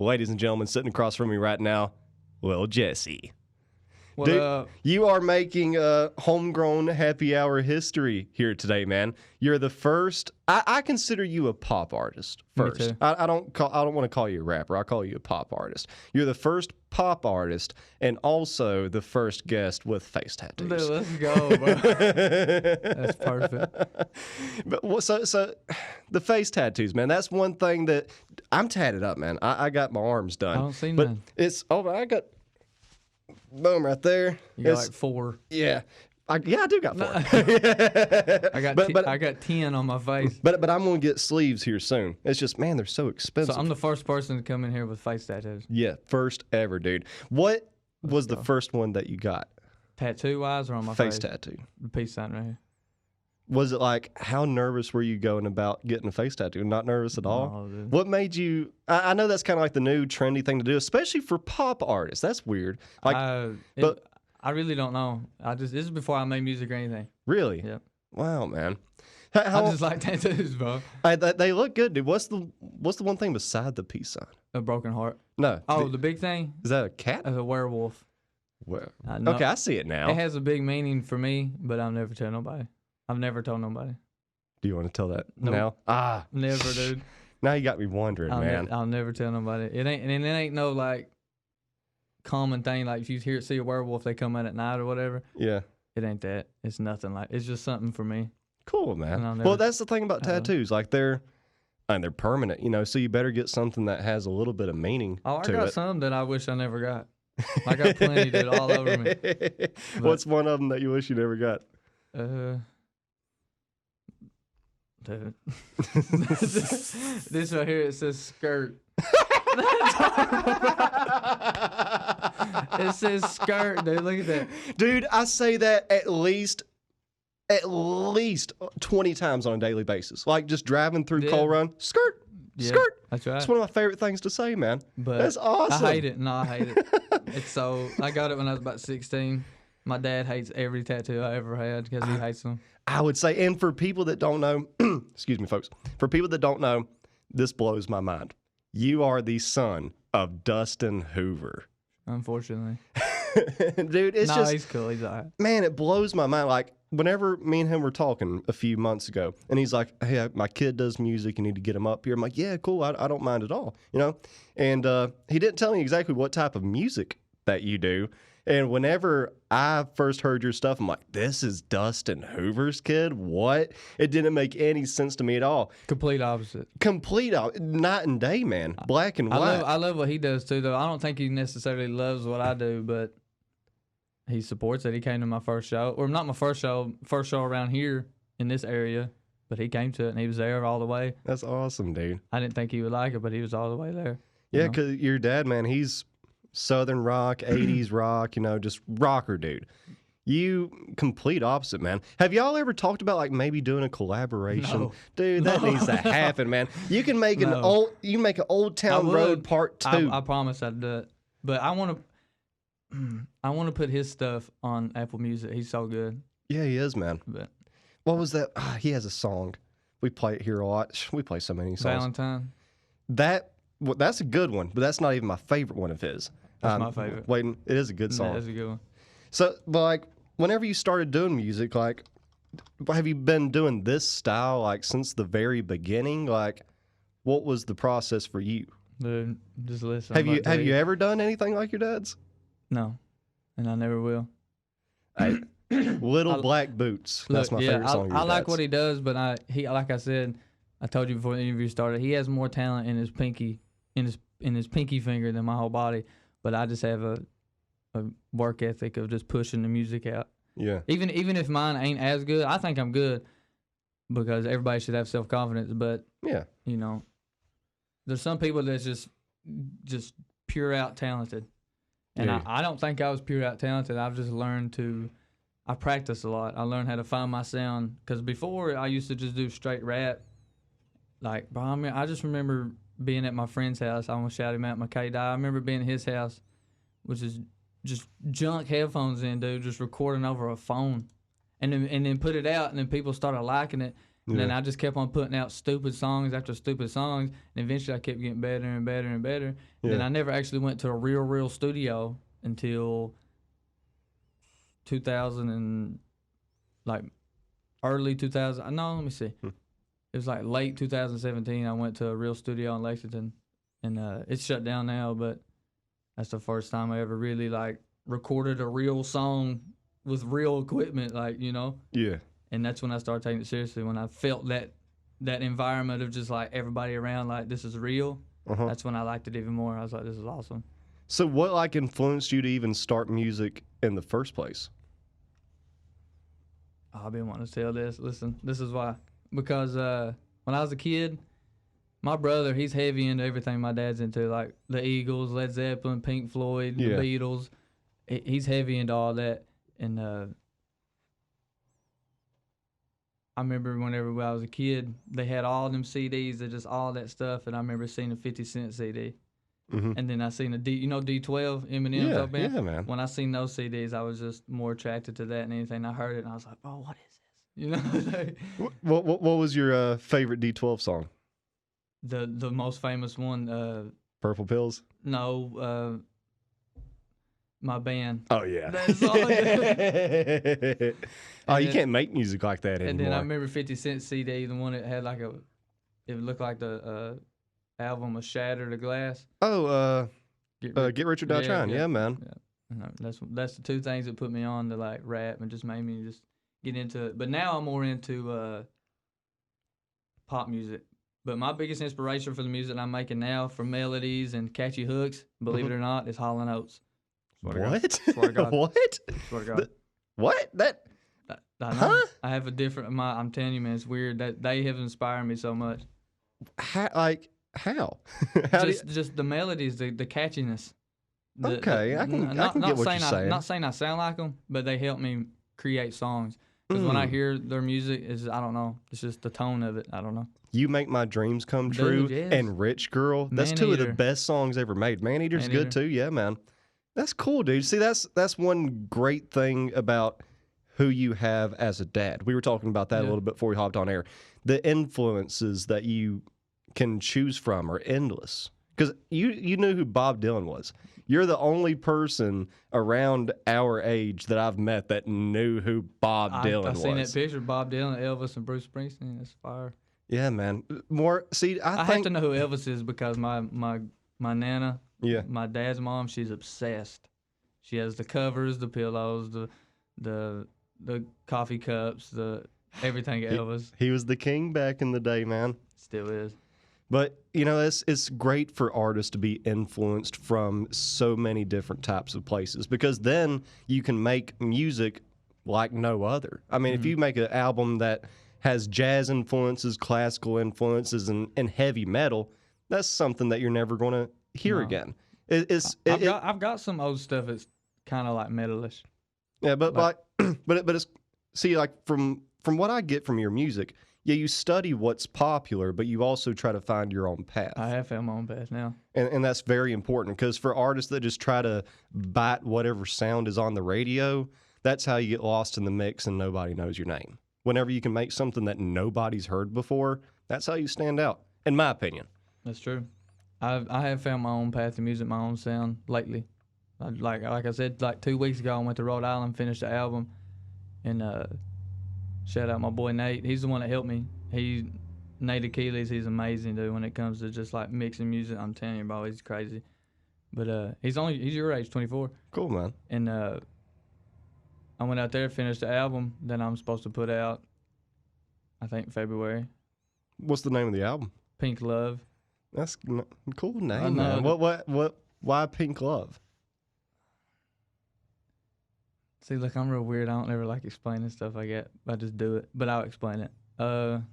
ladies and gentlemen, sitting across from me right now, Lil Jesse. What Dude, up? you are making a homegrown happy hour history here today, man. You're the first. I consider you a pop artist first. Me too. I don't want to call you a rapper. I call you a pop artist. You're the first pop artist and also the first guest with face tattoos. Dude, let's go, bro. That's perfect. But so the face tattoos, man. That's one thing that I'm tatted up, man. I got my arms done. I don't see but none. I got. Boom, right there. You got like 4. Yeah. I do got 4. I got 10 on my face. But I'm going to get sleeves here soon. It's just, man, they're so expensive. So I'm the first person to come in here with face tattoos. Yeah, first ever, dude. What was the first one that you got? Tattoo-wise or on my face? Face tattoo. The peace sign right here. Was it like, how nervous were you going about getting a face tattoo? Not nervous at all? No, dude. What made you... I know that's kind of like the new trendy thing to do, especially for pop artists. That's weird. Like, I really don't know. This is before I made music or anything. Really? Yep. Wow, man. I just like tattoos, bro. They look good, dude. What's the one thing beside the peace sign? A broken heart. No. Oh, the big thing? Is that a cat? As a werewolf. Well, No, okay, I see it now. It has a big meaning for me, but I'll never tell nobody. I've never told nobody. Do you want to tell that Nope. now? Never, dude. Now you got me wondering, man. I'll never tell nobody. It ain't no like common thing. Like if you see a werewolf, they come out at night or whatever. Yeah. It ain't that. It's nothing like. It's just something for me. Cool, man. Well, that's the thing about tattoos. Like they're permanent, so you better get something that has a little bit of meaning Oh, I to got it. some that I wish I never got. I got plenty, dude, all over me. What's one of them that you wish you never got? Dude. This right here, it says skirt. It says skirt, dude. Look at that. Dude, I say that at least 20 times on a daily basis. Like just driving through Coal Run, skirt, skirt. That's right. It's one of my favorite things to say, man. But that's awesome. I hate it. No, I hate it. I got it when I was about 16. My dad hates every tattoo I ever had because he hates them. I would say, and for people that don't know, excuse me, folks, for people that don't know, this blows my mind. You are the son of Dustin Hoover. Unfortunately. Dude, it's just... he's cool. He's all right. Man, it blows my mind. Like, whenever me and him were talking a few months ago, and he's like, hey, my kid does music, you need to get him up here. I'm like, yeah, cool, I don't mind at all, And he didn't tell me exactly what type of music that you do. And whenever I first heard your stuff, I'm like, this is Dustin Hoover's kid? What? It didn't make any sense to me at all. Complete opposite. Night and day, man. Black and white. I love what he does, too, though. I don't think he necessarily loves what I do, but he supports it. He came to my first show. Or not my first show around here in this area, but he came to it, and he was there all the way. That's awesome, dude. I didn't think he would like it, but he was all the way there. Yeah, because your dad, man, he's Southern rock, 80s rock, just rocker dude. You complete opposite, man. Have y'all ever talked about like maybe doing a collaboration? No. Dude, that needs to happen, man. You can make an Old Town Road Part 2. I promise I'd do it. But I want to put his stuff on Apple Music. He's so good. Yeah, he is, man. But what was that? He has a song. We play it here a lot. We play so many songs. Valentine. That's a good one, but that's not even my favorite one of his. That's my favorite. Waiting, it is a good song. That is a good one. So, but like, whenever you started doing music, like, have you been doing this style like since the very beginning? Like, what was the process for you? Dude, just listen. Have you ever done anything like your dad's? No, and I never will. Little Black Boots. That's my favorite song. I like what he does, but like I said, I told you before the interview started, he has more talent in his pinky finger than my whole body. But I just have a work ethic of just pushing the music out. Yeah. Even if mine ain't as good, I think I'm good because everybody should have self-confidence. But yeah, there's some people that's just pure out talented, and I don't think I was pure out talented. I've just learned I practice a lot. I learned how to find my sound because before I used to just do straight rap. Like, bro, I just remember being at my friend's house. I almost shout him out, McKay Dye. I remember being at his house, which is just junk headphones in, dude, just recording over a phone. And then put it out, and then people started liking it. And then I just kept on putting out stupid songs after stupid songs, and eventually I kept getting better and better and better. And then I never actually went to a real studio until 2000 and like early 2000. No, let me see. It was like late 2017. I went to a real studio in Lexington, and it's shut down now. But that's the first time I ever really like recorded a real song with real equipment, like, you know. Yeah. And that's when I started taking it seriously. When I felt that environment of just like everybody around, like this is real. That's when I liked it even more. I was like, this is awesome. So what like influenced you to even start music in the first place? Oh, I've been wanting to tell this. Listen, this is why. Because when I was a kid, my brother, he's heavy into everything my dad's into, like the Eagles, Led Zeppelin, Pink Floyd, the Beatles. He's heavy into all that. And I remember whenever I was a kid, they had all them CDs of just all that stuff, and I remember seeing a 50 Cent CD. And then I seen D12, Eminem's band? Yeah, man. When I seen those CDs, I was just more attracted to that than anything. I heard it, and I was like, oh, what is this? You know? What was your favorite D12 song? The most famous one. Purple Pills? No, my band. Oh, yeah. That song. Oh, you can't make music like that anymore. And then I remember 50 Cent CD, the one that had like it looked like the album of Shatter the Glass. Oh, Get Rich or Die Trying. Yeah, man. Yeah. That's the two things that put me on to like rap and just made me just get into it. But now I'm more into pop music. But my biggest inspiration for the music I'm making now, for melodies and catchy hooks, believe it or not, is Hall & Oates. What? Swear to God. What? Swear to God. What? That? I know. Huh? I have a different. I'm telling you, man, it's weird that they have inspired me so much. How? How just the melodies, the catchiness. Okay, I can get what you're saying. Not saying I sound like them, but they help me create songs. Because when I hear their music, I don't know. It's just the tone of it. I don't know. You Make My Dreams Come True yes. and Rich Girl. That's two of the best songs ever made. Man Eater's good too. Yeah, man. That's cool, dude. See, that's one great thing about who you have as a dad. We were talking about that a little bit before we hopped on air. The influences that you can choose from are endless. Because you knew who Bob Dylan was. You're the only person around our age that I've met that knew who Bob Dylan was. I've seen that picture, Bob Dylan, Elvis, and Bruce Springsteen. That's fire. Yeah, man. I have to know who Elvis is because my nana, yeah, my dad's mom, she's obsessed. She has the covers, the pillows, the coffee cups, the everything Elvis. He was the king back in the day, man. Still is. But, it's great for artists to be influenced from so many different types of places because then you can make music like no other. I mean, if you make an album that has jazz influences, classical influences, and heavy metal, that's something that you're never going to hear again. I've got some old stuff that's kind of like metalish. Yeah, but it's see, like from what I get from your music, yeah, you study what's popular, but you also try to find your own path. I have found my own path now. And that's very important because for artists that just try to bite whatever sound is on the radio, that's how you get lost in the mix and nobody knows your name. Whenever you can make something that nobody's heard before, that's how you stand out, in my opinion. That's true. I have found my own path to music, my own sound lately. Like I said, like 2 weeks ago, I went to Rhode Island, finished the album, and shout out my boy Nate. He's the one that helped me. Nate Achilles, he's amazing, dude, when it comes to just like mixing music. I'm telling you, bro, he's crazy. But he's your age, 24. Cool, man. And I went out there, finished the album that I'm supposed to put out, I think February. What's the name of the album? Pink Love. That's a cool name, man. Why Pink Love? See, look, I'm real weird. I don't ever like explaining stuff like that. I just do it, but I'll explain it. To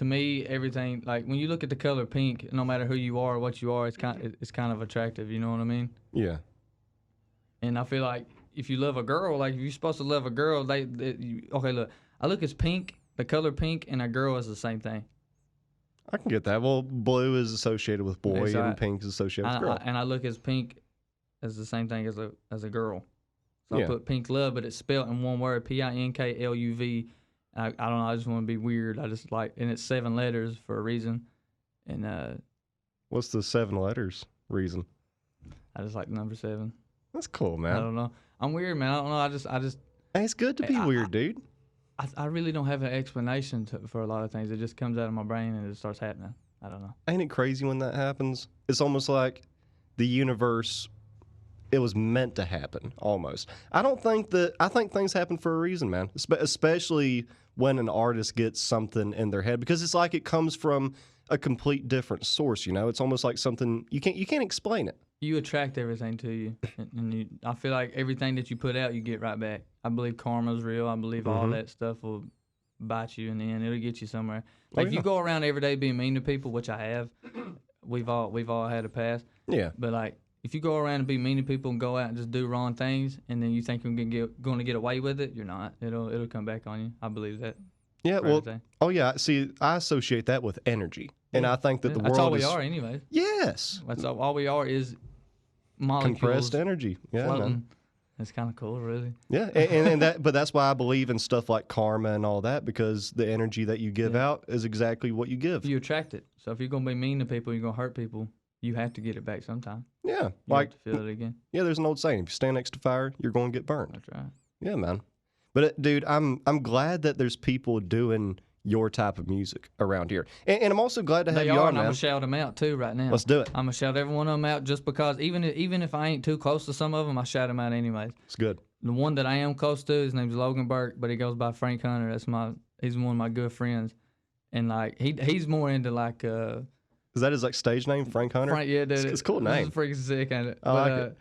me, everything, like when you look at the color pink, no matter who you are or what you are, it's kind of attractive. You know what I mean? Yeah. And I feel like if you love a girl, like if you're supposed to love a girl, okay, look, I look as pink, the color pink, and a girl is the same thing. I can get that. Well, blue is associated with boy, and pink is associated with girl. And I look as pink as the same thing as a girl. So yeah. I put Pink Love, but it's spelled in one word, PINKLUV, I don't know. I just want to be weird. I just like, and it's 7 letters for a reason. And What's the 7 letters reason? I just like the number 7. That's cool, man. I don't know. I'm weird, man. I don't know. I just. Hey, it's good to be weird, dude. I really don't have an explanation for a lot of things. It just comes out of my brain and it starts happening. I don't know. Ain't it crazy when that happens? It's almost like the universe, it was meant to happen, almost. I think things happen for a reason, man. Especially when an artist gets something in their head, because it's like it comes from a complete different source, you know? It's almost like something, you can't explain it. You attract everything to you. And I feel like everything that you put out, you get right back. I believe karma's real. I believe all that stuff will bite you in the end. It'll get you somewhere. Like if you go around every day being mean to people, which I have, we've all had a past. Yeah. But like if you go around and be mean to people and go out and just do wrong things, and then you think you're going to get away with it, you're not. It'll come back on you. I believe that. Yeah. Well. Oh yeah. See, I associate that with energy, and I think that the world. That's all we are, anyways. Yes. That's all we are is molecules. Compressed energy. Yeah. Floating. Man. It's kind of cool, really. Yeah, and that, but that's why I believe in stuff like karma and all that, because the energy that you give out is exactly what you give. You attract it. So if you're gonna be mean to people, you're gonna hurt people, you have to get it back sometime. Yeah, you have to feel it again. Yeah, there's an old saying: if you stand next to fire, you're going to get burned. That's right. Yeah, man. But dude, I'm glad that there's people doing your type of music around here, and I'm also glad to have you on, man. I'm gonna shout them out too right now. Let's do it. I'm gonna shout every one of them out just because even if I ain't too close to some of them, I shout them out anyways. It's good. The one that I am close to, his name's Logan Burke, but he goes by Frank Hunter. He's one of my good friends, and like he's more into like. Is that his like stage name, Frank Hunter? Yeah, dude. It's a cool name. It's freaking sick, ain't it? I like it.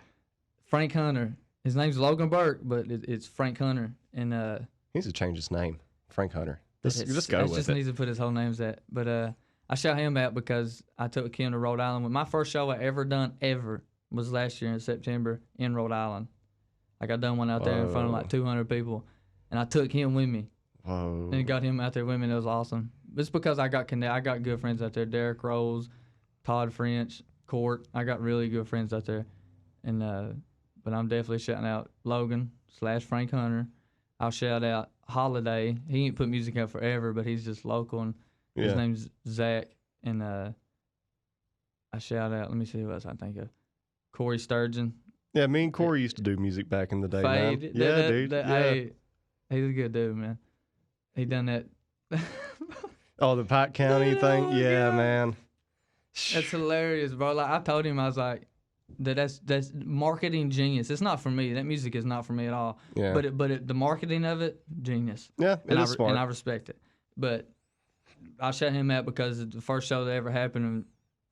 Frank Hunter. His name's Logan Burke, but it's Frank Hunter, and he needs to change his name, Frank Hunter. Just go with it. Just needs to put his whole name that. But I shout him out because I took him to Rhode Island. My first show I ever done was last year in September in Rhode Island. Like I done one out there in front of like 200 people, and I took him with me. Whoa! And got him out there with me. And it was awesome. It's because I got good friends out there. Derek Rose, Todd French, Court. I got really good friends out there, and but I'm definitely shouting out Logan / Frank Hunter. I'll shout out Holiday. He ain't put music out forever, but he's just local, and his name's Zach. And I shout out. Let me see who else I think of. Corey Sturgeon. Yeah, me and Corey used to do music back in the day, man. Dude. Hey, he's a good dude, man. He done that. Oh, the Pike County thing? Yeah, man. That's hilarious, bro. Like I told him, I was like, that's marketing genius. It's not for me. That music is not for me at all. Yeah. But the marketing of it, genius. Yeah, it's smart. And I respect it. But I shut him out because the first show that ever happened in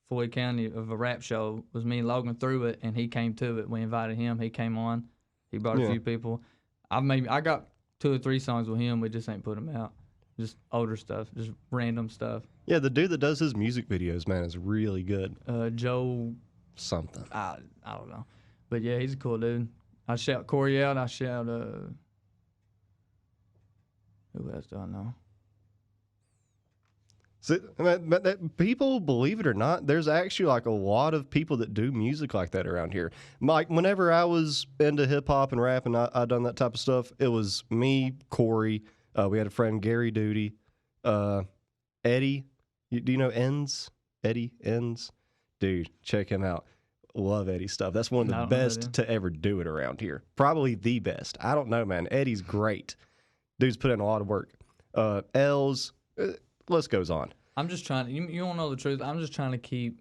Floyd County of a rap show was me and Logan threw it, and he came to it. We invited him. He came on. He brought a few people. I got 2 or 3 songs with him. We just ain't put them out. Just older stuff, just random stuff. Yeah, the dude that does his music videos, man, is really good. Joe something. I don't know, but yeah, he's a cool dude. I shout Corey out. I shout who else do I know? So, but people, believe it or not, there's actually like a lot of people that do music like that around here. Like whenever I was into hip hop and rap and I done that type of stuff, it was me, Corey. We had a friend, Gary Duty, Eddie. Do you know Ends? Eddie Ends? Dude, check him out. Love Eddie's stuff. That's one of the best to ever do it around here. Probably the best. I don't know, man. Eddie's great. Dude's put in a lot of work. Els, list goes on. I'm just trying to, you don't know the truth. I'm just trying to keep,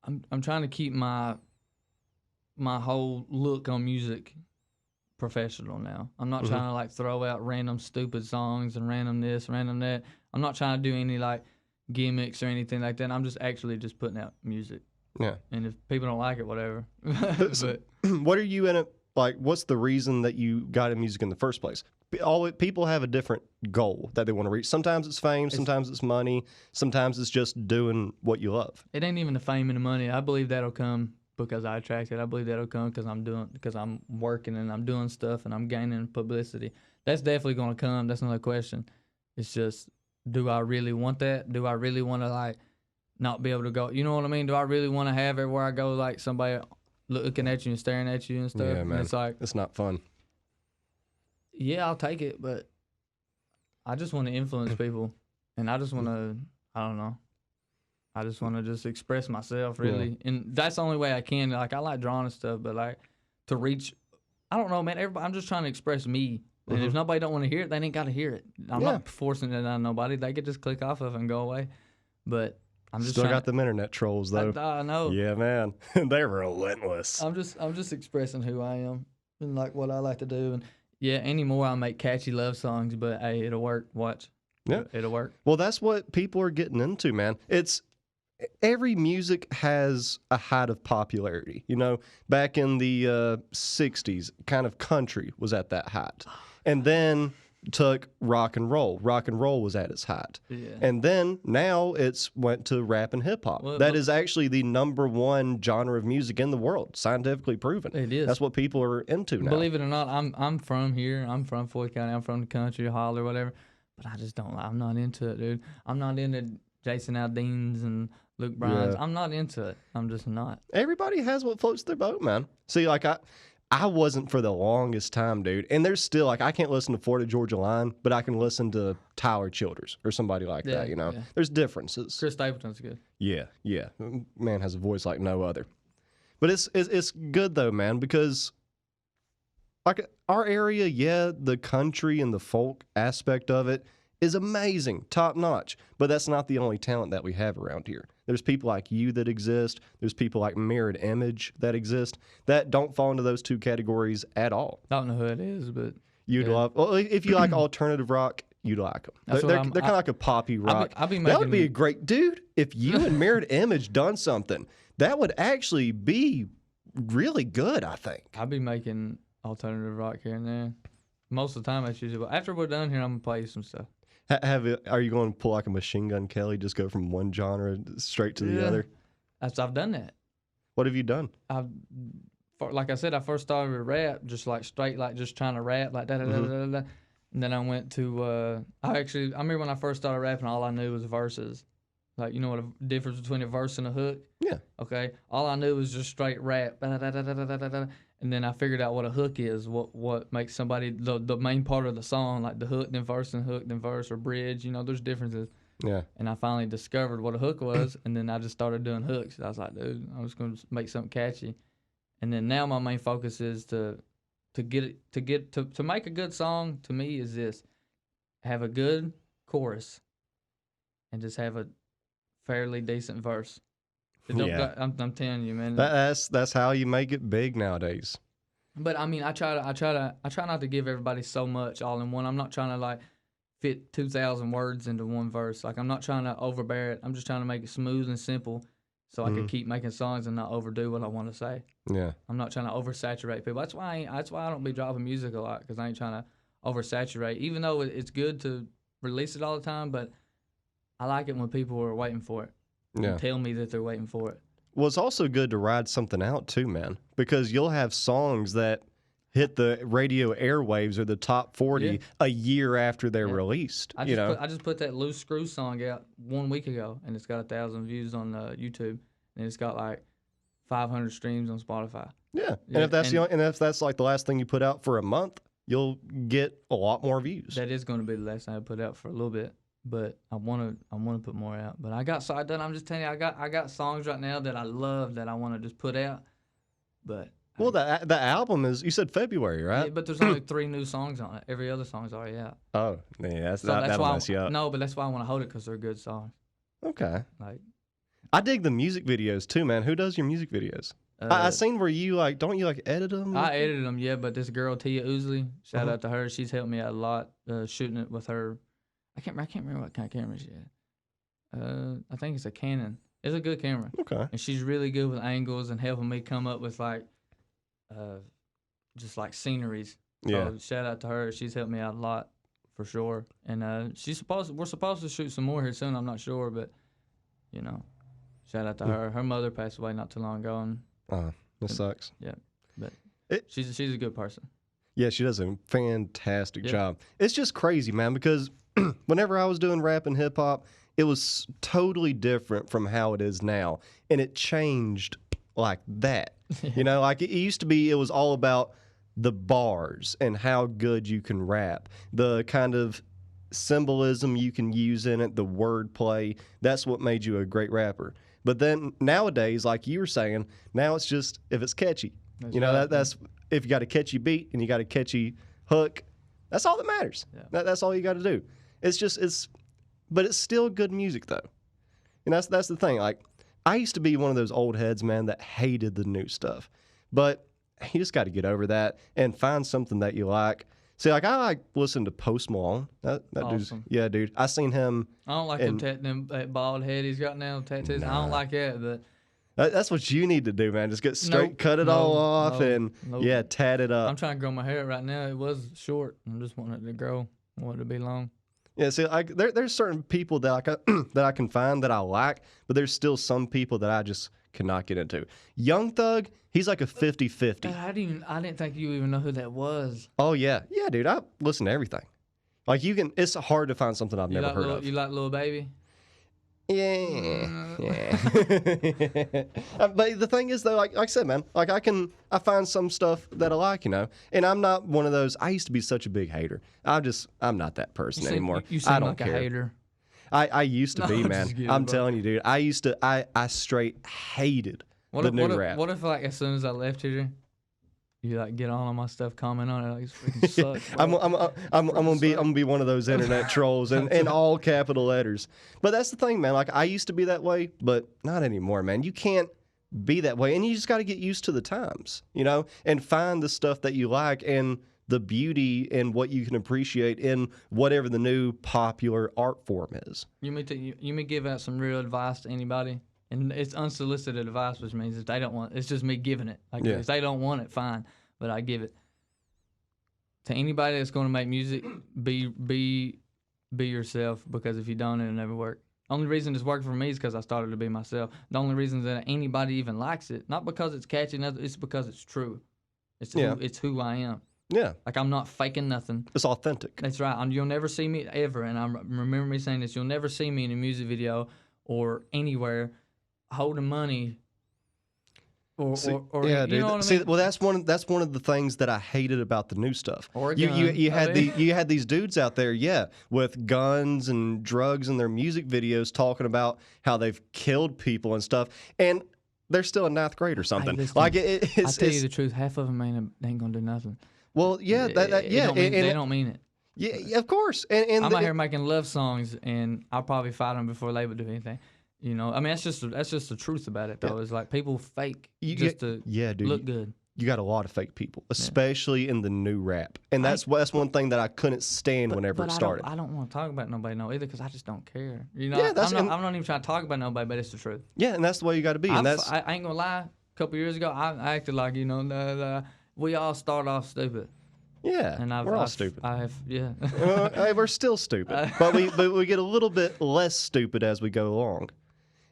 I'm trying to keep my whole look on music professional now. I'm not trying to like throw out random stupid songs and random this, random that. I'm not trying to do any like gimmicks or anything like that. I'm just actually just putting out music. Yeah. And if people don't like it, whatever. But what are you in it? Like, what's the reason that you got in music in the first place? People have a different goal that they want to reach. Sometimes it's fame, sometimes it's money, sometimes it's just doing what you love. It ain't even the fame and the money. I believe that'll come because I attract it. I believe that'll come because I'm working and I'm doing stuff and I'm gaining publicity. That's definitely going to come. That's another question. It's just, do I really want that? Do I really want to like not be able to go? You know what I mean? Do I really want to have everywhere I go like somebody looking at you and staring at you and stuff? Yeah, man. And it's like, it's not fun. Yeah, I'll take it, but I just want to influence people, and I just want to, I don't know. I just want to just express myself, really. And that's the only way I can. Like, I like drawing and stuff, but, like, to reach, I don't know, man. Everybody, I'm just trying to express me. And if nobody don't want to hear it, they ain't got to hear it. I'm not forcing it on nobody. They could just click off of it and go away. But I'm just still got them internet trolls, though. I know. Yeah, man. They're relentless. I'm just expressing who I am and, like, what I like to do. And, yeah, anymore I make catchy love songs, but, hey, it'll work. Watch. Yeah. It'll work. Well, that's what people are getting into, man. Every music has a height of popularity. You know, back in the 60s, kind of country was at that height. And then took rock and roll. Rock and roll was at its height. Yeah. And then now it's went to rap and hip hop. That is actually the #1 genre of music in the world, scientifically proven. It is. That's what people are into now. Believe it or not, I'm from here. I'm from Floyd County. I'm from the country, Holler, whatever. But I just don't. I'm not into it, dude. I'm not into Jason Aldean's and Luke Bryan's. I'm not into it. I'm just not. Everybody has what floats their boat, man. See, like I wasn't for the longest time, dude. And there's still, like, I can't listen to Florida Georgia Line, but I can listen to Tyler Childers or somebody like that, you know? Yeah. There's differences. Chris Stapleton's good. Yeah. Man has a voice like no other. But it's good, though, man, because, like, our area, the country and the folk aspect of it is amazing, top notch. But that's not the only talent that we have around here. There's people like you that exist. There's people like Mirrored Image that exist that don't fall into those two categories at all. I don't know who it is, but you'd love. Well, if you like alternative rock, you'd like them. They're kind of like a poppy rock. That would be a great dude. If you and Mirrored Image done something, that would actually be really good, I think. I'll be making alternative rock here and there. Most of the time, that's usually. But after we're done here, I'm gonna play some stuff. Are you going to pull like a Machine Gun Kelly, just go from one genre straight to the other? I've done that. What have you done? Like I said, I first started with rap, just like straight, like just trying to rap, like da-da-da-da-da-da. And then I went to, I remember when I first started rapping, all I knew was verses. Like, you know what the difference between a verse and a hook? Yeah. Okay. All I knew was just straight rap. Da-da-da-da-da-da-da. And then I figured out what a hook is, what makes somebody, the main part of the song, like the hook, then verse, and hook, then verse, or bridge. You know, there's differences. Yeah. And I finally discovered what a hook was, and then I just started doing hooks. I was like, dude, I'm just going to make something catchy. And then now my main focus is to make a good song, to me, is this. Have a good chorus and just have a fairly decent verse. Yeah. I'm telling you, man. That's how you make it big nowadays. But I mean, I try not to give everybody so much all in one. I'm not trying to like fit 2,000 words into one verse. Like, I'm not trying to overbear it. I'm just trying to make it smooth and simple, so I can keep making songs and not overdo what I want to say. Yeah. I'm not trying to oversaturate people. That's why I don't be dropping music a lot, because I ain't trying to oversaturate. Even though it's good to release it all the time, but I like it when people are waiting for it. Yeah. And tell me that they're waiting for it. Well, it's also good to ride something out too, man, because you'll have songs that hit the radio airwaves or the top 40 a year after they're released. I just put that Loose Screw song out 1 week ago, and it's got 1,000 views on YouTube, and it's got like 500 streams on Spotify. Yeah, and if that's like the last thing you put out for a month, you'll get a lot more views. That is going to be the last thing I put out for a little bit. But I want to put more out. But I'm just telling you, I got songs right now that I love that I want to just put out. But the album is, you said February, right? Yeah, but there's only 3 new songs on it. Every other song's already out. Oh, yeah, that'll mess you up. No, but that's why I want to hold it, because they're good songs. Okay. Like, I dig the music videos too, man. Who does your music videos? I seen where you don't you edit them? I edited them, yeah. But this girl Tia Oosley, shout out to her. She's helped me out a lot shooting it with her. I can't remember what kind of camera she had. I think it's a Canon. It's a good camera. Okay. And she's really good with angles and helping me come up with just like sceneries. Yeah. So shout out to her. She's helped me out a lot, for sure. And we're supposed to shoot some more here soon. I'm not sure, but shout out to her. Her mother passed away not too long ago, and that sucks. Yeah, but she's a good person. Yeah, she does a fantastic job. It's just crazy, man, because whenever I was doing rap and hip hop, it was totally different from how it is now. And it changed like that. Like it used to be, it was all about the bars and how good you can rap, the kind of symbolism you can use in it, the wordplay. That's what made you a great rapper. But then nowadays, like you were saying, now it's just if it's catchy. That's you know, right. that's if you got a catchy beat and you got a catchy hook, that's all that matters. Yeah. That's all you got to do. But it's still good music though. And that's the thing. Like, I used to be one of those old heads, man, that hated the new stuff. But you just got to get over that and find something that you like. See, like, I like listening to Post Malone. That dude's, Awesome. yeah, dude. I seen him. I don't like that bald head he's got now, tattoos. I don't like that, but That's what you need to do, man. Just get straight, cut it all off, and yeah, tat it up. I'm trying to grow my hair right now. It was short. I'm just wanting it to grow. I want it to be long. Yeah, see, there's certain people that I can find that I like, but there's still some people that I just cannot get into. Young Thug, he's like a 50-50. I didn't think you even know who that was. Oh yeah, dude. I listen to everything. Like, it's hard to find something I've never heard of. You like Lil Baby? Yeah. But the thing is, though, like I said, man, like I find some stuff that I like, you know, and I'm not one of those. I used to be such a big hater. I'm not that person anymore. You seem I don't like care. A hater. I used to be, man. I'm telling you, dude. I straight hated the new rap. What if, like, as soon as I left here, you like get on my stuff, comment on it, like, it freaking sucks. I'm gonna be one of those internet trolls in all capital letters. But that's the thing, man. Like, I used to be that way, but not anymore, man. You can't be that way, and you just got to get used to the times, you know, and find the stuff that you like and the beauty and what you can appreciate in whatever the new popular art form is. You may give out some real advice to anybody. And it's unsolicited advice, which means if they don't want, it's just me giving it. Like, if they don't want it, fine, but I give it to anybody that's going to make music. Be yourself, because if you don't, it'll never work. Only reason it's working for me is because I started to be myself. The only reason that anybody even likes it, not because it's catchy, it's because it's true. It's who I am. Yeah, like, I'm not faking nothing. It's authentic. That's right. You'll never see me ever, and I remember me saying this. You'll never see me in a music video or anywhere holding money, or yeah, dude. You know what See, I mean? well, that's one of the things that I hated about the new stuff. Or a you gun. you had these dudes out there, yeah, with guns and drugs in their music videos, talking about how they've killed people and stuff, and they're still in ninth grade or something. Listen, Like, I tell you the truth, half of them ain't gonna do nothing. Well, yeah, they don't mean it. Yeah, of course. And I'm out here making love songs, and I'll probably fight them before they would do anything. You know, I mean, that's just the truth about it, though. It's like people fake to look good. You got a lot of fake people, especially in the new rap, and that's one thing that I couldn't stand whenever it started. I don't want to talk about nobody either, because I just don't care. You know, Yeah, I'm not even trying to talk about nobody, but it's the truth. Yeah, and that's the way you got to be. And I ain't gonna lie. A couple years ago, I acted like, you know, we all start off stupid. Yeah, and we're all stupid. Yeah. Hey, we're still stupid, but we get a little bit less stupid as we go along.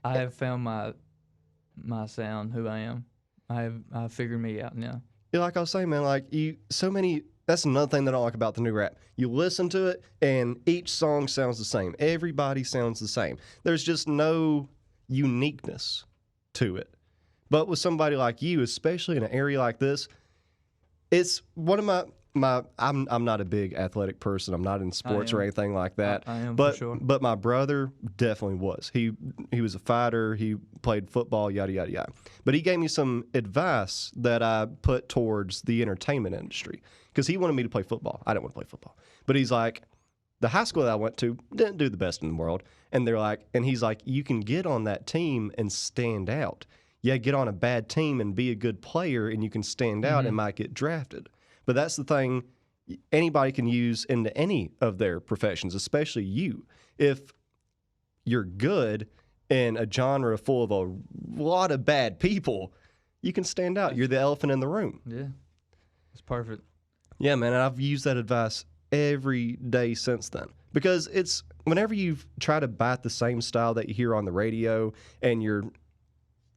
I have found my sound, who I am. I've figured me out now. Yeah, like I was saying, man, like that's another thing that I don't like about the new rap. You listen to it, and each song sounds the same. Everybody sounds the same. There's just no uniqueness to it. But with somebody like you, especially in an area like this, it's one of my I'm not a big athletic person. I'm not in sports or anything like that. I am, but for sure. But my brother definitely was. He was a fighter. He played football, yada yada yada. But he gave me some advice that I put towards the entertainment industry, because he wanted me to play football. I didn't want to play football. But he's like, the high school that I went to didn't do the best in the world. And he's like, you can get on that team and stand out. Yeah, get on a bad team and be a good player, and you can stand out and might get drafted. But that's the thing anybody can use into any of their professions, especially you. If you're good in a genre full of a lot of bad people, you can stand out. You're the elephant in the room. Yeah, it's perfect. Yeah, man, and I've used that advice every day since then. Because it's whenever you try to bite the same style that you hear on the radio and you're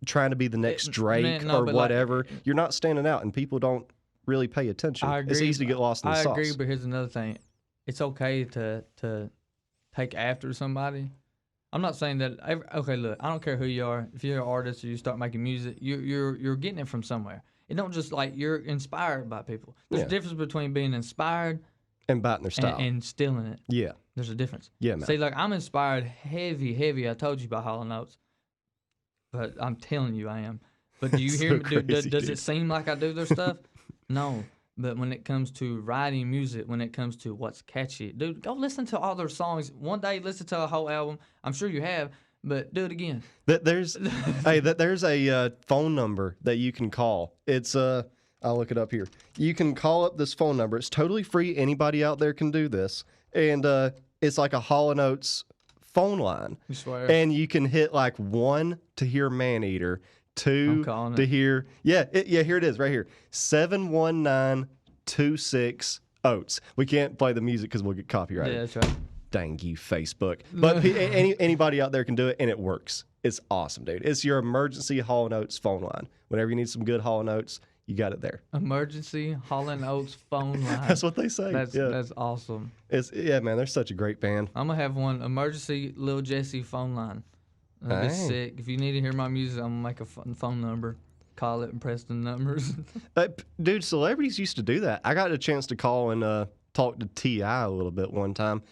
trying to be the next Drake or whatever, you're not standing out, and people don't really pay attention. I agree. It's easy to get lost in the sauce. I agree, but here's another thing. It's okay to take after somebody. I'm not saying that. Okay, look, I don't care who you are. If you're an artist or you start making music, you're getting it from somewhere. It don't just like you're inspired by people. There's a difference between being inspired And biting their style. And stealing it. Yeah. There's a difference. Yeah, man. See, like, I'm inspired heavy. I told you about Hall & Oates. But I'm telling you I am. But do you hear me? Does it seem like I do their stuff? No. But when it comes to writing music, when it comes to what's catchy, dude, go listen to all their songs. One day, listen to a whole album. I'm sure you have, but do it again. There's a phone number that you can call. It's I'll look it up here. You can call up this phone number. It's totally free. Anybody out there can do this, and it's like a Hall & Oates phone line. You swear? And you can hit like 1 to hear Maneater, 2 to hear here it is right here 71926 Oates. We can't play the music because we'll get copyrighted. Yeah, that's right. Dang you, Facebook. But anybody out there can do it, and it works. It's awesome, dude. It's your emergency Hall & Oates phone line. Whenever you need some good Hall & Oates, you got it there. Emergency Hall & Oates phone line. That's what they say. That's awesome. Man, they're such a great band. I'm gonna have one emergency Lil Jesse phone line. That'd be sick. If you need to hear my music, I'm gonna make a phone number. Call it and press the numbers. Dude, celebrities used to do that. I got a chance to call and talk to T.I. a little bit one time.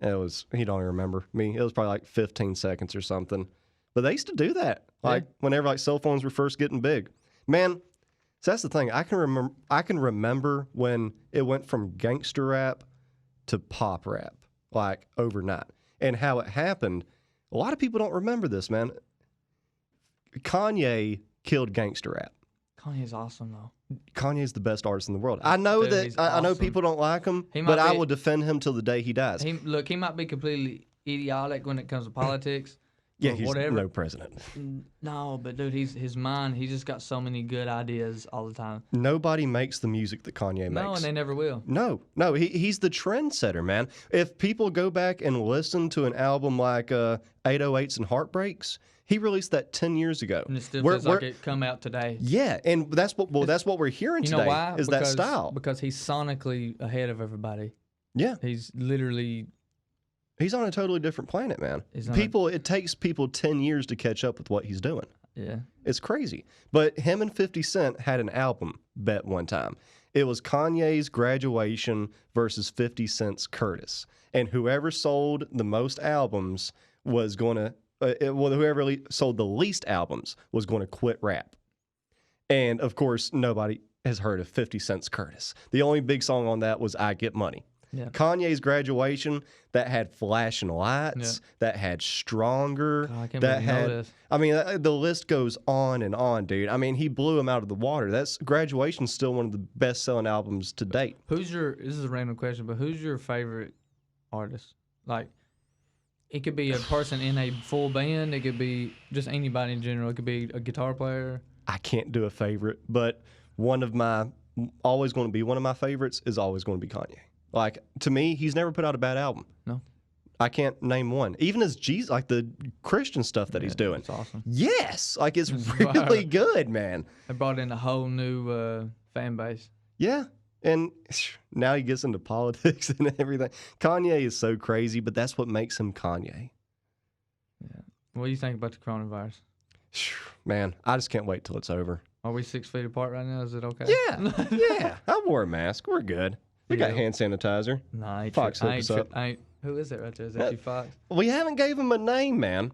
He don't even remember me. It was probably like 15 seconds or something. But they used to do that. Like whenever like cell phones were first getting big. Man, so that's the thing. I can remember when it went from gangster rap to pop rap, like overnight. And how it happened. A lot of people don't remember this, man. Kanye killed gangster rap. Kanye's awesome though. Kanye's the best artist in the world. I know I know people don't like him, but I will defend him till the day he dies. He might be completely idiotic when it comes to politics. Yeah, he's whatever. No president. No, but dude, his mind, he just got so many good ideas all the time. Nobody makes the music that Kanye makes. No, and they never will. No, he's the trendsetter, man. If people go back and listen to an album like 808s and Heartbreaks, he released that 10 years ago. And it still feels like it come out today. Yeah, and that's what we're hearing today. You know why? That style. Because he's sonically ahead of everybody. Yeah. He's on a totally different planet, man. It takes people 10 years to catch up with what he's doing. Yeah. It's crazy. But him and 50 Cent had an album bet one time. It was Kanye's Graduation versus 50 Cent's Curtis. And whoever sold the most albums was going to, whoever sold the least albums was going to quit rap. And, of course, nobody has heard of 50 Cent's Curtis. The only big song on that was I Get Money. Yeah. Kanye's Graduation, that had flashing lights, that had Stronger, that had, I mean, the list goes on and on, dude. I mean, he blew him out of the water. Graduation's still one of the best-selling albums to date. This is a random question, but who's your favorite artist? Like, it could be a person in a full band. It could be just anybody in general. It could be a guitar player. I can't do a favorite, but one of my favorites is always going to be Kanye. Like, to me, he's never put out a bad album. No. I can't name one. Even as Jesus, like the Christian stuff that he's doing. It's awesome. Yes. Like, it's really good, man. They brought in a whole new fan base. Yeah. And now he gets into politics and everything. Kanye is so crazy, but that's what makes him Kanye. Yeah. What do you think about the coronavirus? Man, I just can't wait till it's over. Are we 6 feet apart right now? Is it okay? Yeah. Yeah. I wore a mask. We're good. We got hand sanitizer. Nah, Fox hooked us up. Who is it right there? Is that you, Fox? We haven't gave him a name, man.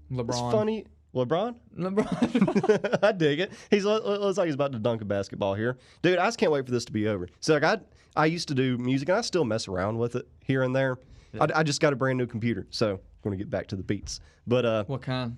LeBron. It's funny. LeBron? LeBron. I dig it. Looks like he's about to dunk a basketball here. Dude, I just can't wait for this to be over. So, like, I used to do music, and I still mess around with it here and there. Yeah. I just got a brand new computer, so I'm going to get back to the beats. But what kind?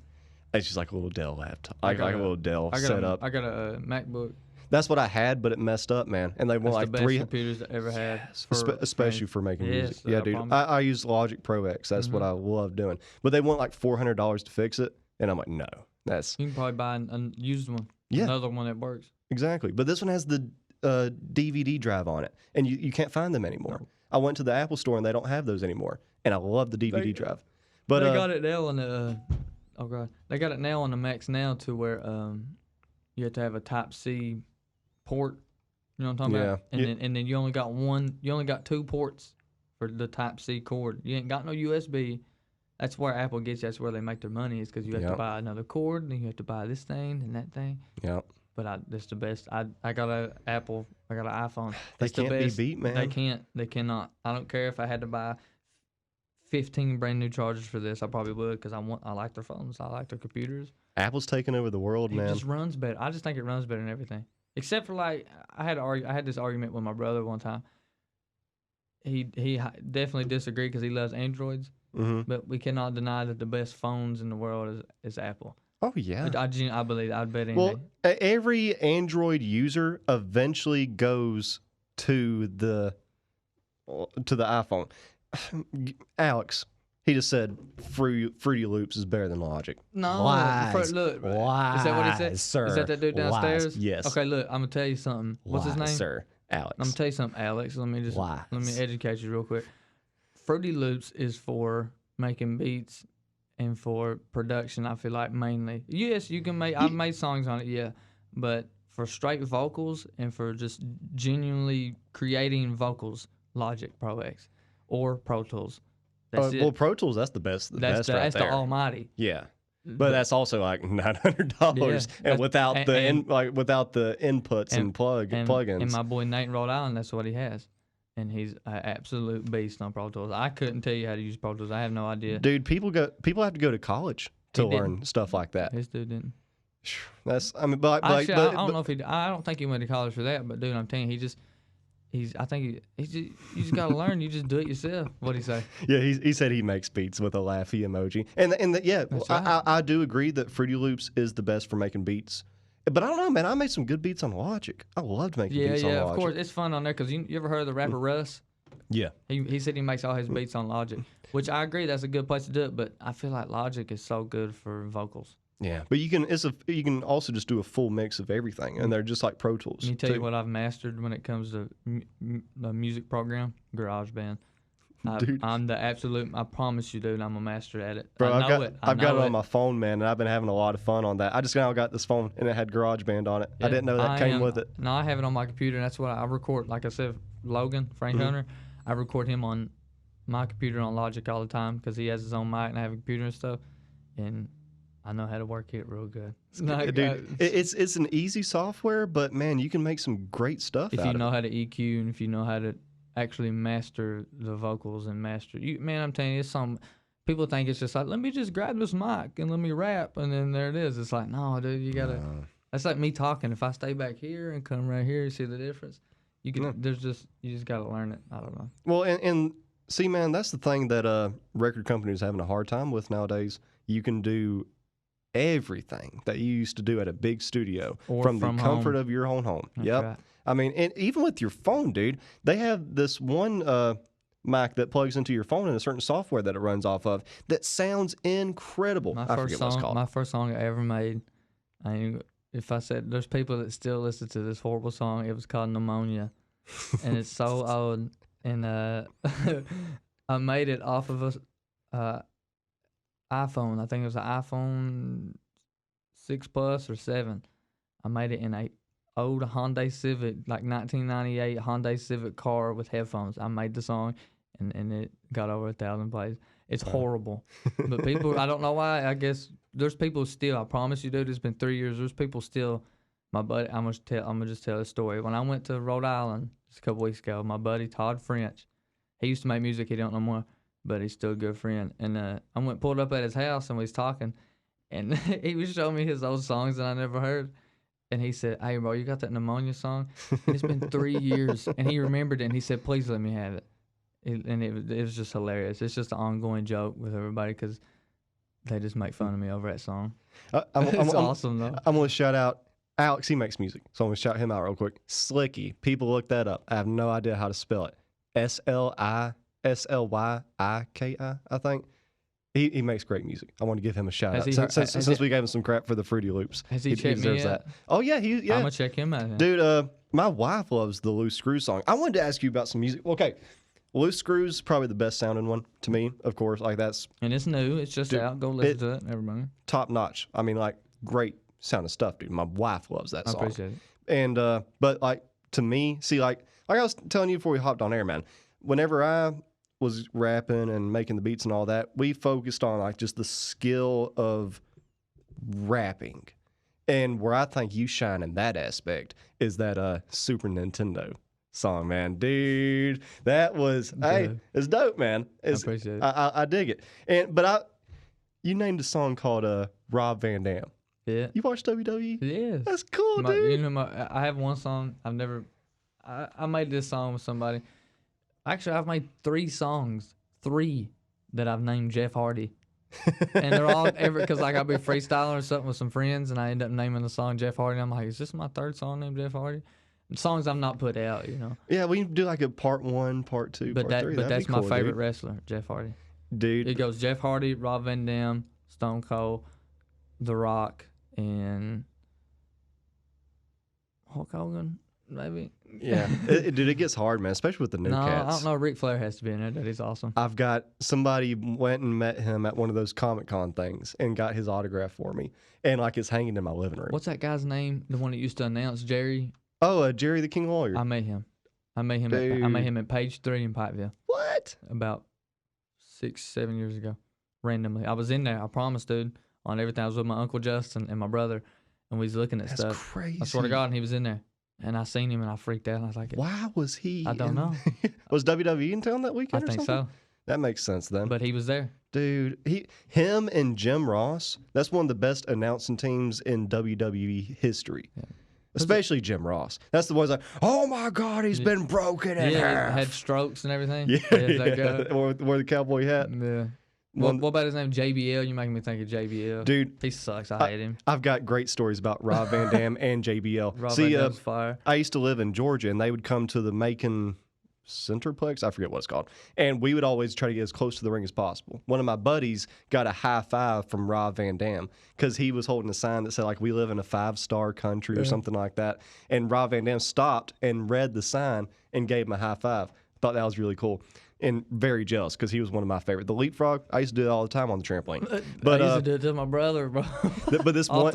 It's just like a little Dell laptop. Like a little Dell setup. I got a MacBook. That's what I had, but it messed up, man. And they want like the best computers I ever had. Especially for making music. Yeah, dude. I use Logic Pro X. That's what I love doing. But they want like $400 to fix it. And I'm like, no. You can probably buy a used one. Yeah. Another one that works. Exactly. But this one has the DVD drive on it. And you can't find them anymore. No. I went to the Apple store and they don't have those anymore. And I love the DVD drive. But they got it now on the they got it now on the Macs now to where you have to have a Type-C port, you know what I'm talking about? And then you only got 2 ports for the Type-C cord. You ain't got no USB. That's where Apple gets you. That's where they make their money, is because you have to buy another cord, and then you have to buy this thing and that thing. Yeah. It's the best. I got an Apple. I got an iPhone. They It's the can't be best. beat, man. They can't. They cannot. I don't care if I had to buy 15 brand new chargers for this. I probably would because I like their phones. I like their computers. Apple's taking over the world, It man. just runs better. I just think it runs better than everything. Except for like I had this argument with my brother one time. He definitely disagreed because he loves Androids, but we cannot deny that the best phones in the world is Apple. Oh yeah. I believe. I'd bet anything. Well, every Android user eventually goes to the iPhone. Alex, he just said Fruity Loops is better than Logic. No, Lies. look, Lies, is that what he said? sir. Is that dude downstairs? Lies. Yes. Okay, look, I'm gonna tell you something. What's his name? Sir, Alex. I'm gonna tell you something, Alex. Let me Lies. educate you real quick. Fruity Loops is for making beats and for production. I feel like mainly. Yes, you can make. I've made songs on it, yeah, but for straight vocals and for just genuinely creating vocals, Logic Pro X or Pro Tools. That's it. Well, Pro Tools, that's the best. That's right there. the almighty. Yeah. But that's also like $900, Yeah, and without without the inputs and plugins. And my boy Nate in Rhode Island, that's what he has, and he's an absolute beast on Pro Tools. I couldn't tell you how to use Pro Tools. I have no idea. Dude, people have to go to college to learn stuff like that. His dude didn't. That's but Actually, I don't know if he. I don't think he went to college for that. But dude, I'm telling you, I think you just gotta learn. You just do it yourself. What'd he say? Yeah, he said he makes beats with a laughy emoji, right. I do agree that Fruity Loops is the best for making beats. But I don't know, man. I made some good beats on Logic. I loved making beats on Logic. Yeah, of course, it's fun on there because you ever heard of the rapper Russ? Yeah. He said he makes all his beats on Logic, which I agree that's a good place to do it. But I feel like Logic is so good for vocals. Yeah, but you can also just do a full mix of everything, and they're just like Pro Tools. Let me tell you what I've mastered when it comes to the music program, GarageBand. I'm the absolute. I promise you, dude, I'm a master at it. Bro, I've got it on my phone, man, and I've been having a lot of fun on that. I just now got this phone, and it had GarageBand on it. Yeah, I didn't know that came with it. No, I have it on my computer, and that's what I record. Like I said, Logan, Frank Hunter, I record him on my computer on Logic all the time because he has his own mic, and I have a computer and stuff, and I know how to work it real good. It's an easy software, but man, you can make some great stuff if you know how to EQ and if you know how to actually master the vocals and man, I'm telling you, it's some people think it's just like, let me just grab this mic and let me rap, and then there it is. It's like, no, dude, you gotta. That's like me talking. If I stay back here and come right here, you see the difference. You can. You just gotta learn it. I don't know. Well, and see, man, that's the thing that record companies are having a hard time with nowadays. You can do everything that you used to do at a big studio from the comfort of your own home. That's Yep. right. I mean, and even with your phone, dude, they have this one mic that plugs into your phone and a certain software that it runs off of that sounds incredible. I forget what it's called. My first song I ever made, if I said, there's people that still listen to this horrible song, it was called Pneumonia. And it's so old. And I made it off of a iPhone. I think it was an iPhone 6 Plus or 7. I made it in a old Hyundai Civic, like 1998 Hyundai Civic car with headphones. I made the song, and it got over 1,000 plays. It's horrible, but people, I don't know why. I guess there's people still. I promise you, dude. It's been 3 years. There's people still. My buddy, I'm gonna just tell a story. When I went to Rhode Island just a couple weeks ago, my buddy Todd French, he used to make music. He don't no more, but he's still a good friend. And I pulled up at his house and we was talking, and he was showing me his old songs that I never heard. And he said, "Hey, bro, you got that Pneumonia song? And it's been 3 years." And he remembered it, and he said, "Please let me have it." It was just hilarious. It's just an ongoing joke with everybody because they just make fun of me over that song. It's awesome, though. I'm going to shout out Alex. He makes music, so I'm going to shout him out real quick. Slicky. People look that up. I have no idea how to spell it. SLYIKI, I think. He makes great music. I want to give him a shout out. Since we gave him some crap for the Fruity Loops. Has he checked me out? Oh, yeah. I'm going to check him out. Dude, my wife loves the Loose Screws song. I wanted to ask you about some music. Okay. Loose Screws is probably the best sounding one to me, of course. Like that's and it's new. It's just out. Go listen to it, everybody. Top notch. I mean, like great sounding stuff, dude. My wife loves that song. I appreciate it. And but like to me, see, like I was telling you before we hopped on air, man. Whenever I was rapping and making the beats and all that, we focused on like just the skill of rapping. And where I think you shine in that aspect is that Super Nintendo song, man. Dude, that was, hey, it's dope, man. I appreciate it. I dig it. You named a song called Rob Van Dam. Yeah. You watch WWE? Yes. That's cool, dude. You know, I have one song I made this song with somebody. Actually, I've made 3 songs, that I've named Jeff Hardy. And they're all because like I'll be freestyling or something with some friends, and I end up naming the song Jeff Hardy. And I'm like, is this my 3rd song named Jeff Hardy? And songs I've not put out, you know. Yeah, we can do like a part 1, part 2, part 3. But that's cool, my favorite dude. wrestler, Jeff Hardy. Dude, It goes Jeff Hardy, Rob Van Dam, Stone Cold, The Rock, and Hulk Hogan, maybe. yeah, dude, it gets hard, man, especially with the new cats. I don't know. Ric Flair has to be in there. That is awesome. I've got somebody went and met him at one of those Comic-Con things and got his autograph for me, and like it's hanging in my living room. What's that guy's name? The one that used to announce Jerry. Oh, Jerry the King Lawyer. I met him. I met him at Page 3 in Pikeville What? about 6-7 years ago. Randomly, I was in there. I promise, dude. On everything, I was with my uncle Justin and my brother, and we was looking at That's stuff. crazy. I swear to God, and he was in there, and I seen him, and I freaked out. And I was like, Why was he? I don't know. Was WWE in town that weekend? I or think something? so. That makes sense then. But he was there. Dude, him and Jim Ross, that's one of the best announcing teams in WWE history. Yeah. Especially Jim Ross. That's the ones like, oh my God, he's been broken in half. Had strokes and everything. Yeah. Or the cowboy hat. Yeah. What about his name? JBL? You're making me think of JBL. Dude. He sucks. I hate him. I've got great stories about Rob Van Dam and JBL. Rob Van Dam's fire. I used to live in Georgia, and they would come to the Macon Centerplex. I forget what it's called. And we would always try to get as close to the ring as possible. One of my buddies got a high five from Rob Van Dam because he was holding a sign that said, like, we live in a 5-star country or something like that. And Rob Van Dam stopped and read the sign and gave him a high five. Thought that was really cool. And very jealous because he was one of my favorite. The leapfrog, I used to do it all the time on the trampoline. But I used to do it to my brother, bro. But this off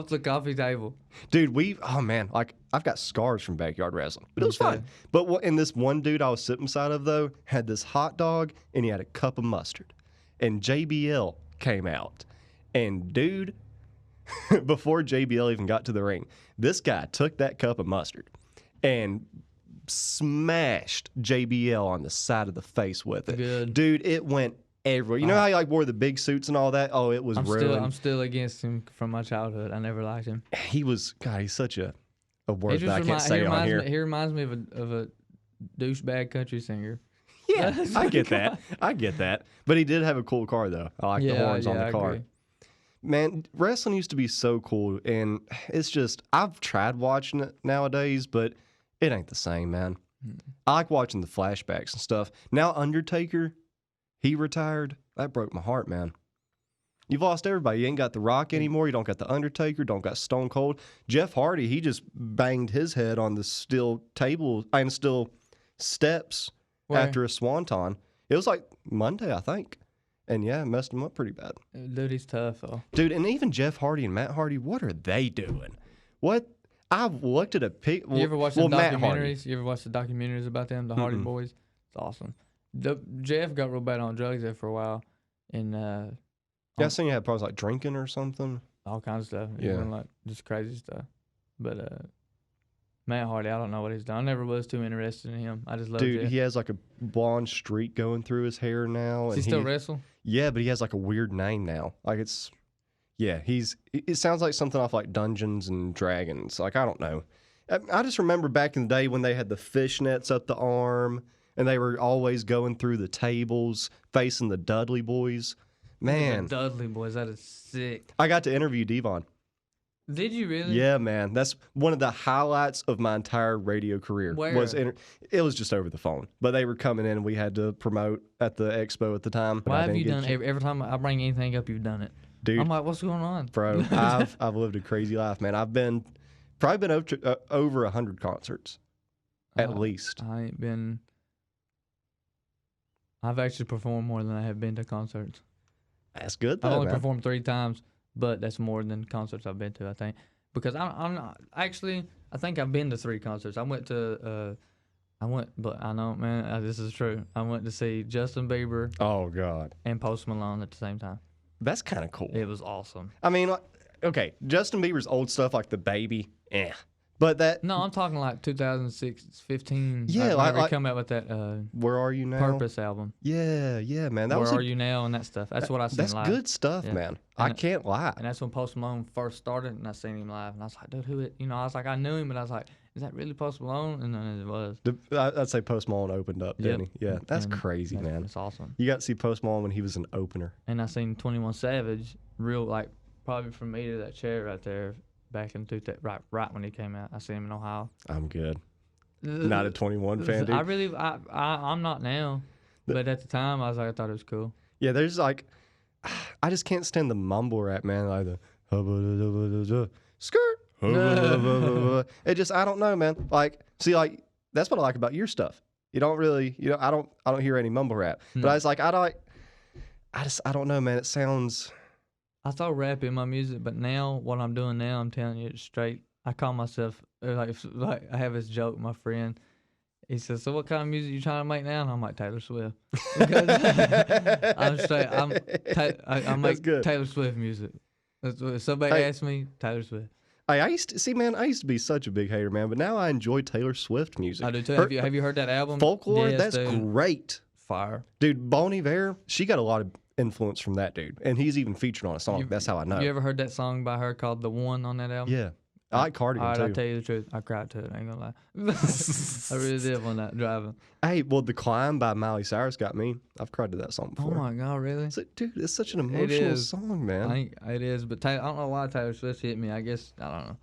the coffee table. Dude, oh man, like I've got scars from backyard wrestling, but it was fun. But and this one dude I was sitting beside of though had this hot dog and he had a cup of mustard, and JBL came out, and dude, before JBL even got to the ring, this guy took that cup of mustard and smashed JBL on the side of the face with it. Good. Dude, it went everywhere. You know how he like wore the big suits and all that? Oh, it was ruined. I'm still against him from my childhood. I never liked him. He's such a word that I can't say on here. He reminds me of a douchebag country singer. Yeah, I get that. I get that. But he did have a cool car, though. I like the horns on the car. Agree. Man, wrestling used to be so cool, and it's just, I've tried watching it nowadays, but it ain't the same, man. I like watching the flashbacks and stuff. Now Undertaker, he retired. That broke my heart, man. You've lost everybody. You ain't got The Rock anymore. You don't got The Undertaker. Don't got Stone Cold. Jeff Hardy, he just banged his head on the steel steps after a swanton. It was like Monday, I think. And yeah, it messed him up pretty bad. Dude, he's tough, though. Dude, and even Jeff Hardy and Matt Hardy, what are they doing? What? I've looked at a pic. You ever watch the documentaries? You ever watch the documentaries about them, the Hardy Boys? It's awesome. Jeff got real bad on drugs there for a while, and yeah, I seen you had problems like drinking or something. All kinds of stuff. Yeah, like just crazy stuff. But Matt Hardy, I don't know what he's done. I never was too interested in him. I just love Dude, Jeff. he has like a blonde streak going through his hair now. Does he still wrestle? Yeah, but he has like a weird name now. Like it sounds like something off like Dungeons and Dragons. Like, I don't know. I just remember back in the day when they had the fishnets up the arm and they were always going through the tables facing the Dudley Boys. Man. The Dudley Boys, that is sick. I got to interview Devon. Did you really? Yeah, man. That's one of the highlights of my entire radio career. Where? It was just over the phone. But they were coming in and we had to promote at the expo at the time. Why have you done every time I bring anything up, you've done it? Dude, I'm like, what's going on? Bro, I've lived a crazy life, man. I've probably been over 100 concerts, at least. I've actually performed more than I have been to concerts. That's good, though, I've only performed 3 times, but that's more than concerts I've been to, I think. Because I'm not, actually, I think I've been to 3 concerts. But I know, man, this is true. I went to see Justin Bieber. Oh, God. And Post Malone at the same time. That's kind of cool. It was awesome. I mean, okay, Justin Bieber's old stuff like The Baby, but that No, I'm talking like 2006, 15. Yeah, whenever like he come out with that Where Are You Now? Purpose album. Yeah, man. Where Are You Now and that stuff. That's what I seen That's live. good stuff, Yeah. man. I can't lie. And that's when Post Malone first started, and I seen him live, and I was like, dude, who it? You know, I was like, I knew him, but I was like, is that really Post Malone? And then it was. I'd say Post Malone opened up, didn't he? Yeah, that's And crazy, man. It's awesome. You got to see Post Malone when he was an opener. And I seen 21 Savage, probably from me to that chair right there, back in right when he came out. I seen him in Ohio. I'm good. Not a 21 fan, dude. I'm not now, but at the time I thought it was cool. Yeah, there's like, I just can't stand the mumble rap, man. Like the skirt. It just, I don't know, man. Like, see, like that's what I like about your stuff. You don't really, I don't hear any mumble rap. But I was like, I don't know, man. It sounds. I throw rap in my music, but now what I'm doing now, I'm telling you, it's straight. I call myself like I have this joke. My friend, he says, "So what kind of music you trying to make now?" And I'm like, Taylor Swift. Because I'm straight. I make Taylor Swift music. If somebody asks me, Taylor Swift. I used to be such a big hater, man, but now I enjoy Taylor Swift music. I do too. Have you heard that album? Folklore? Yes, that's dude. great. Fire. Dude, Bon Iver, she got a lot of influence from that dude. And he's even featured on a song. That's how I know. You ever heard that song by her called The One on that album? Yeah. I like Cardigan, too. I'll tell you the truth. I cried to it. I ain't gonna lie. I really did when that driving. Hey, well, The Climb by Miley Cyrus got me. I've cried to that song before. Oh, my God, really? It's like, dude, it's such an emotional song, man. It is, but I don't know why Taylor Swift hit me. I guess, I don't know.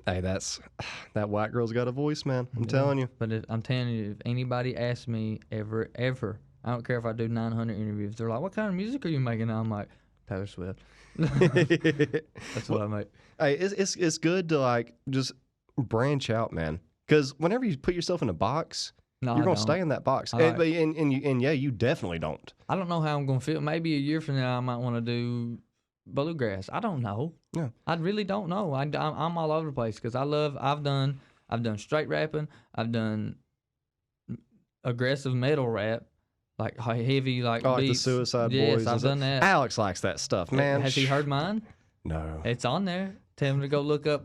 Hey, that white girl's got a voice, man. I'm telling you. But I'm telling you, if anybody asks me ever, I don't care if I do 900 interviews, they're like, what kind of music are you making? And I'm like, Taylor Swift. That's what I make. Hey, it's good to like just branch out, man. Because whenever you put yourself in a box, you're gonna stay in that box. You definitely don't. I don't know how I'm gonna feel. Maybe a year from now, I might want to do bluegrass. I don't know. Yeah, I really don't know. I'm all over the place because I've done straight rapping. I've done aggressive metal rap. Like heavy, like like beats. the Suicide Yes, Boys. I've done that. Alex likes that stuff, man. Has he heard mine? No. It's on there. Tell him to go look up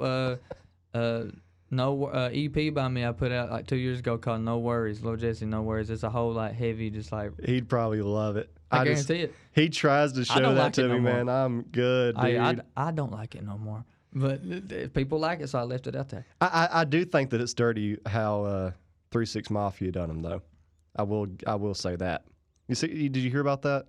EP by me I put out like 2 years ago called No Worries. Lil Jesse, No Worries. It's a whole like heavy, just like. He'd probably love it. I guarantee it. He tries to show that to me, man. I'm good, dude. I don't like it no more. But people like it, so I left it out there. I do think that it's dirty how 3 6 Mafia done him though. I will say that. You see? Did you hear about that?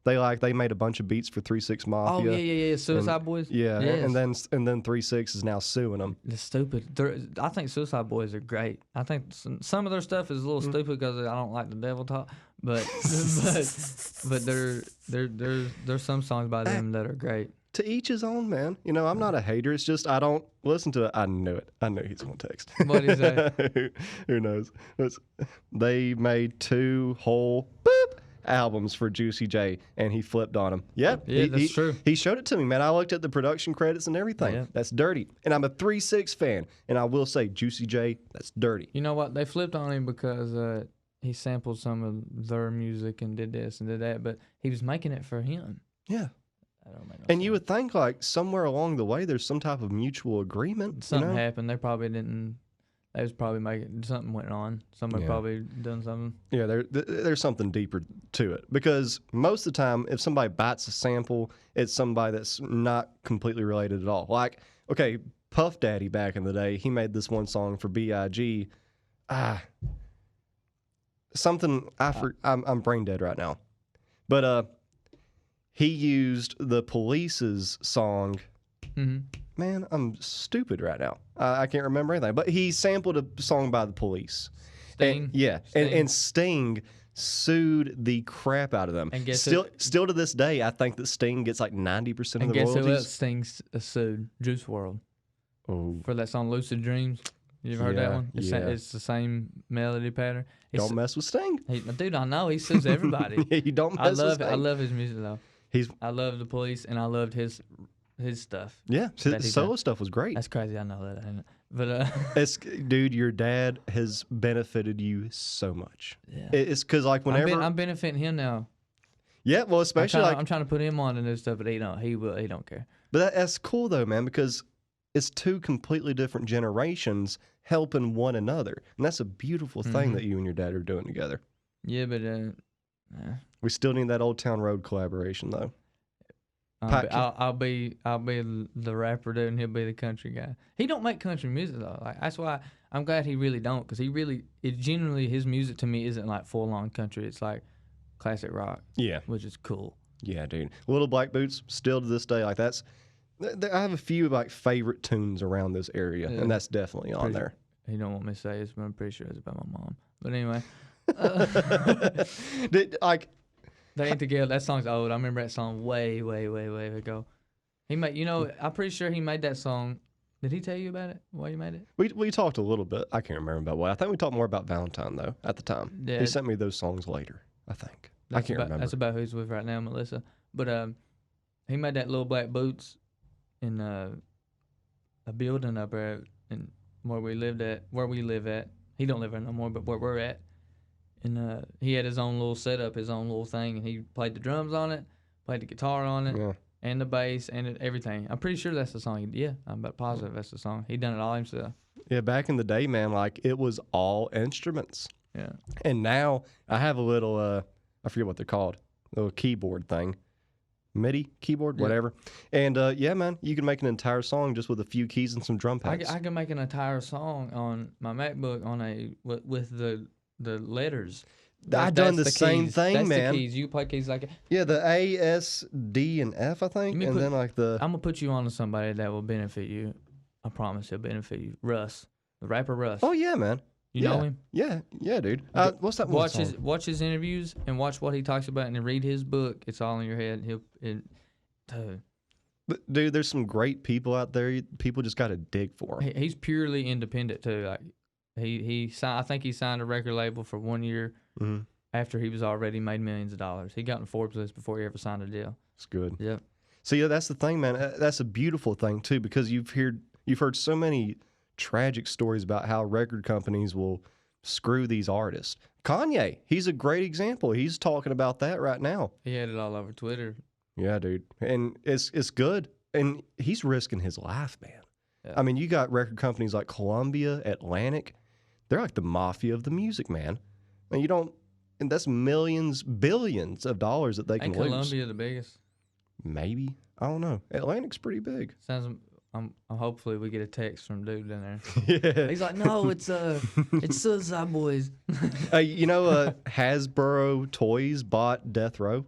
They made a bunch of beats for 3 6 Mafia. Oh yeah. Suicide Boys. Yeah, yes. and then 3 6 is now suing them. It's stupid. I think Suicide Boys are great. I think some of their stuff is a little stupid because I don't like the devil talk. But there's some songs by them that are great. To each his own, man. I'm not a hater. It's just I don't listen to it. I knew it. I knew he's going to text. What is that? Who knows? They made 2 whole albums for Juicy J, and he flipped on them. Yep. Yeah, that's true. He showed it to me, man. I looked at the production credits and everything. Yeah. That's dirty. And I'm a 3 6 fan, and I will say, Juicy J, that's dirty. You know what? They flipped on him because he sampled some of their music and did this and did that, but he was making it for him. Yeah. Don't make no and sense. You would think like somewhere along the way there's some type of mutual agreement. Something happened. They probably didn't. They was probably making something went on. Somebody probably done something. Yeah, there's something deeper to it because most of the time, if somebody bites a sample, it's somebody that's not completely related at all. Like, okay, Puff Daddy back in the day, he made this one song for B.I.G. I'm brain dead right now, but he used the Police's song. Mm-hmm. Man, I'm stupid right now. I can't remember anything. But he sampled a song by the Police. Sting. And Sting sued the crap out of them. And guess still to this day, I think that Sting gets like 90% of the royalties. And guess who else Sting sued? Juice WRLD. Oh. For that song Lucid Dreams. You ever heard that one? It's the same melody pattern. Don't mess with Sting. Dude, I know. He sues everybody. You don't mess with Sting. I love his music, though. I love the Police, and I loved his stuff. Yeah, his solo stuff was great. That's crazy. I know that, ain't it? But dude, your dad has benefited you so much. Yeah, it's because like whenever I'm benefiting him now. Yeah, well, especially I'm trying to put him on the new stuff, but he don't care. But that's cool though, man, because it's two completely different generations helping one another, and that's a beautiful thing that you and your dad are doing together. Yeah, but we still need that Old Town Road collaboration though. I'll be the rapper dude, and he'll be the country guy. He don't make country music though. Like that's why I'm glad he really don't, because generally his music to me isn't like full on country. It's like classic rock. Yeah, which is cool. Yeah, dude. Little Black Boots still to this day, like that's. I have a few like favorite tunes around this area, and that's definitely on there. He don't want me to say it, but I'm pretty sure it's about my mom. But anyway, they ain't together. That song's old. I remember that song way ago. He made, I'm pretty sure he made that song. Did he tell you about it? Why you made it? We talked a little bit. I can't remember about what. I think we talked more about Valentine though at the time. Yeah, he sent me those songs later. I think I can't remember. That's about who he's with right now, Melissa. But he made that Little Black Boots in a building up there in where we live at. He don't live there no more, but where we're at. And he had his own little setup, his own little thing, and he played the drums on it, played the guitar on it, and the bass, and everything. I'm pretty sure that's the song. I'm about positive that's the song. He done it all himself. Yeah, back in the day, man, like it was all instruments. Yeah. And now I have a little, I forget what they're called, little keyboard thing. MIDI keyboard, whatever. And yeah, man, you can make an entire song just with a few keys and some drum pads. I can make an entire song on my MacBook on with the letters. I've done the same thing, that's man. That's the keys. You play keys like it. Yeah, the A, S, D, and F, I think, then like the. I'm gonna put you on to somebody that will benefit you. I promise he'll benefit you. Russ, the rapper Russ. Oh yeah, man. You know him? Yeah, dude. What's that? Watch his interviews and watch what he talks about, and then read his book. It's all in your head. But dude, there's some great people out there. People just got to dig for him. He's purely independent too. Like he signed. I think he signed a record label for 1 year after he was already made millions of dollars. He got in Forbes list before he ever signed a deal. It's good. Yep. So yeah, that's the thing, man. That's a beautiful thing too, because you've heard so many tragic stories about how record companies will screw these artists. Kanye, he's a great example. He's talking about that right now. He had it all over Twitter. Yeah, dude. And it's good. And he's risking his life, man. Yeah. I mean, you got record companies like Columbia, Atlantic. They're like the mafia of the music, man. And that's millions, billions of dollars that they can lose. Ain't Columbia the biggest? Maybe. I don't know. Atlantic's pretty big. Hopefully we get a text from dude in there. Yeah. He's like, no, it's Suicide Boys. Hasbro Toys bought Death Row.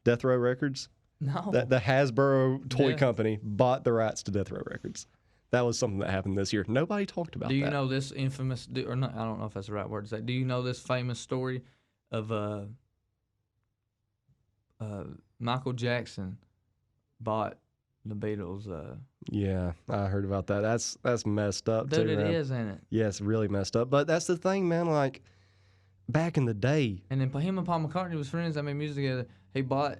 Death Row Records. No. The Hasbro toy company bought the rights to Death Row Records. That was something that happened this year. Nobody talked about that. Do you know this infamous, or not? I don't know if that's the right word to say. Do you know this famous story of Michael Jackson bought the Beatles? Yeah, I heard about that. That's messed up too, Dude, man. It is, ain't it? Yeah, it's really messed up. But that's the thing, man. Like back in the day, and then him and Paul McCartney was friends. They made music together. He bought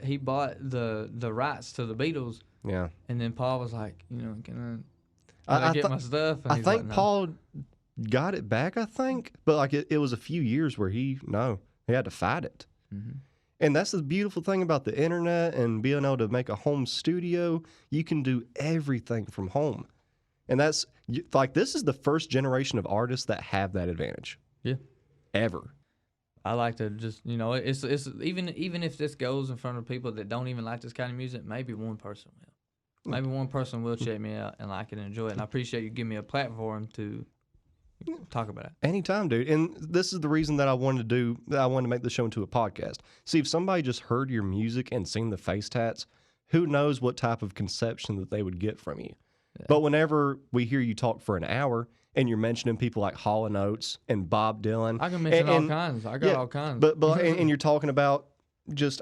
the rights to the Beatles. Yeah. And then Paul was like, can I get my stuff? And I think like, no. Paul got it back. I think, but like it was a few years where he had to fight it. Mm-hmm. And that's the beautiful thing about the internet and being able to make a home studio. You can do everything from home. And that's like, this is the first generation of artists that have that advantage. Yeah. Ever. I like to just, it's even if this goes in front of people that don't even like this kind of music, maybe one person will. Maybe one person will check me out and like it and enjoy it. And I appreciate you giving me a platform to talk about it. Anytime, dude. And this is the reason that I wanted to make the show into a podcast. See, if somebody just heard your music and seen the face tats, who knows what type of conception that they would get from you. Yeah. But whenever we hear you talk for an hour and you're mentioning people like Hall & Oates and Bob Dylan. I can mention all kinds. I got all kinds. But and you're talking about just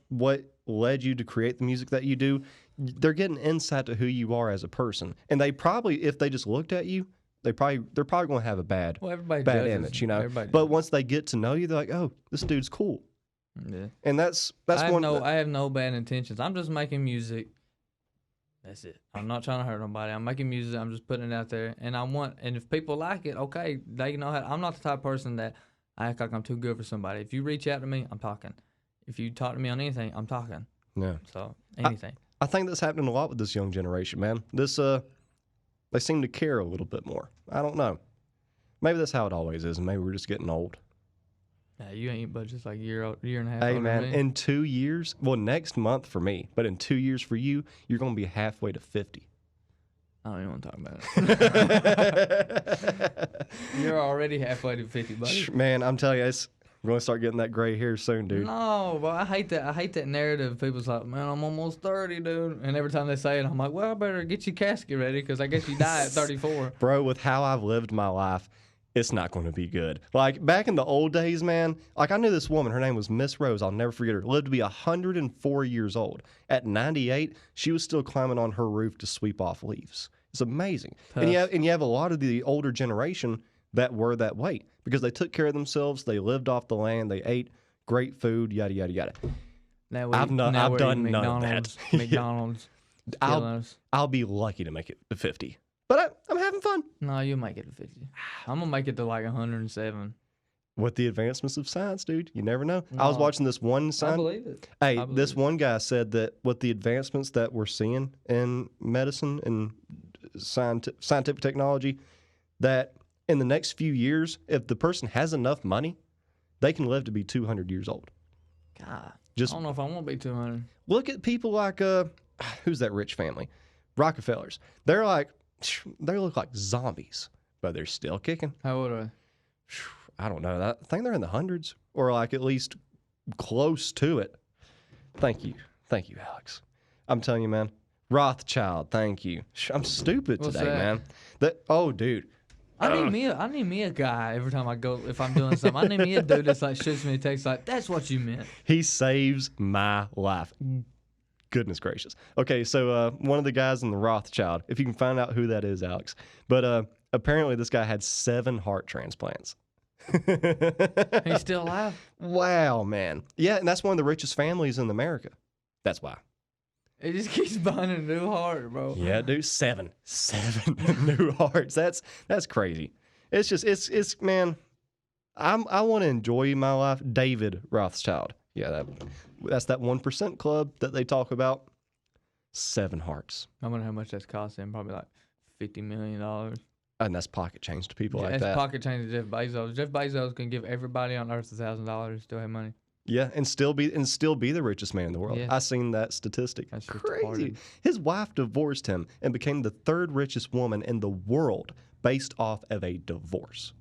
what led you to create the music that you do. They're getting insight to who you are as a person. And they probably, if they just looked at you, they're probably going to have a bad image, But once they get to know you, they're like, oh, this dude's cool. Yeah. And that's I have no bad intentions. I'm just making music. That's it. I'm not trying to hurt nobody. I'm making music. I'm just putting it out there. And if people like it, okay, they know how. I'm not the type of person that I act like I'm too good for somebody. If you reach out to me, I'm talking. If you talk to me on anything, I'm talking. Yeah. So anything. I think that's happening a lot with this young generation, man. They seem to care a little bit more. I don't know. Maybe that's how it always is, and maybe we're just getting old. Yeah, you ain't but just like a year and a half. Hey, older man, than me. in 2 years, well, next month for me, but in 2 years for you, you're going to be halfway to 50. I don't even want to talk about it. You're already halfway to 50, buddy. Man, I'm telling you, we're going to start getting that gray hair soon, dude. No, but I hate that. I hate that narrative. People's like, man, I'm almost 30, dude. And every time they say it, I'm like, well, I better get your casket ready because I guess you die at 34. Bro, with how I've lived my life, it's not going to be good. Like, back in the old days, man, like, I knew this woman. Her name was Miss Rose. I'll never forget her. Lived to be 104 years old. At 98, she was still climbing on her roof to sweep off leaves. It's amazing. Tough. And you have a lot of the older generation that were that way because they took care of themselves. They lived off the land. They ate great food, yada, yada, yada. Now I've done none of that. McDonald's. I'll be lucky to make it to 50. But I'm having fun. No, you'll make it to 50. I'm going to make it to like 107. With the advancements of science, dude, you never know. I was watching this one I believe it. Hey, this one guy said that with the advancements that we're seeing in medicine and scientific technology, that in the next few years, if the person has enough money, they can live to be 200 years old. God, Just I don't know if I want to be 200. look at people like, who's that rich family? Rockefellers. They look like zombies, but they're still kicking. How old are they? I don't know. I think they're in the hundreds or like at least close to it. Thank you. Thank you, Alex. I'm telling you, man. Rothschild, thank you. I'm stupid What's today, that? man. Oh, dude. I need me a guy every time I go, if I'm doing something. I need me a dude that's like shoots me a text like, that's what you meant. He saves my life. Goodness gracious. Okay, so one of the guys in the Rothschild, if you can find out who that is, Alex. But apparently this guy had 7 heart transplants. He's still alive? Wow, man. Yeah, and that's one of the richest families in America. That's why. It just keeps buying a new heart, bro. Yeah, dude, 7 new hearts. That's crazy. It's just it's man. I want to enjoy my life. David Rothschild. Yeah, that's that 1% club that they talk about. 7 hearts. I wonder how much that's costing. Probably like $50 million. And that's pocket change to people like that's that. pocket change to Jeff Bezos. Jeff Bezos can give everybody on earth $1,000 still have money. Yeah, and still be the richest man in the world. Yeah. I seen that statistic. That's just crazy. retarded. His wife divorced him and became the 3rd richest woman in the world based off of a divorce.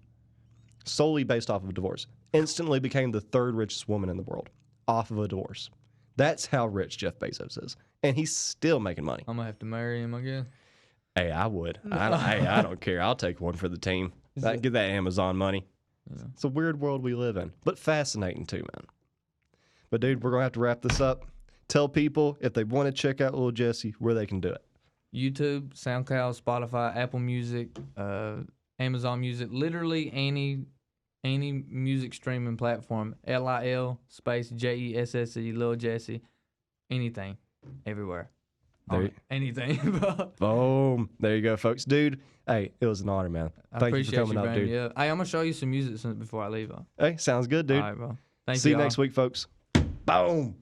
Solely based off of a divorce. Instantly became the 3rd richest woman in the world off of a divorce. That's how rich Jeff Bezos is. And he's still making money. I'm going to have to marry him again. Hey, I would. I don't care. I'll take one for the team. Get that Amazon money. Yeah. It's a weird world we live in, but fascinating too, man. But, dude, we're going to have to wrap this up. Tell people if they want to check out Lil Jesse, where they can do it. YouTube, SoundCloud, Spotify, Apple Music, Amazon Music, literally any music streaming platform. LIL space JESSE, Lil Jesse, anything, everywhere. Anything. Boom. There you go, folks. Dude, hey, it was an honor, man. Thank you for coming up, dude. Yeah. Hey, I'm going to show you some music before I leave. Hey, sounds good, dude. All right, bro. Thank you. See you next week, folks. Boom.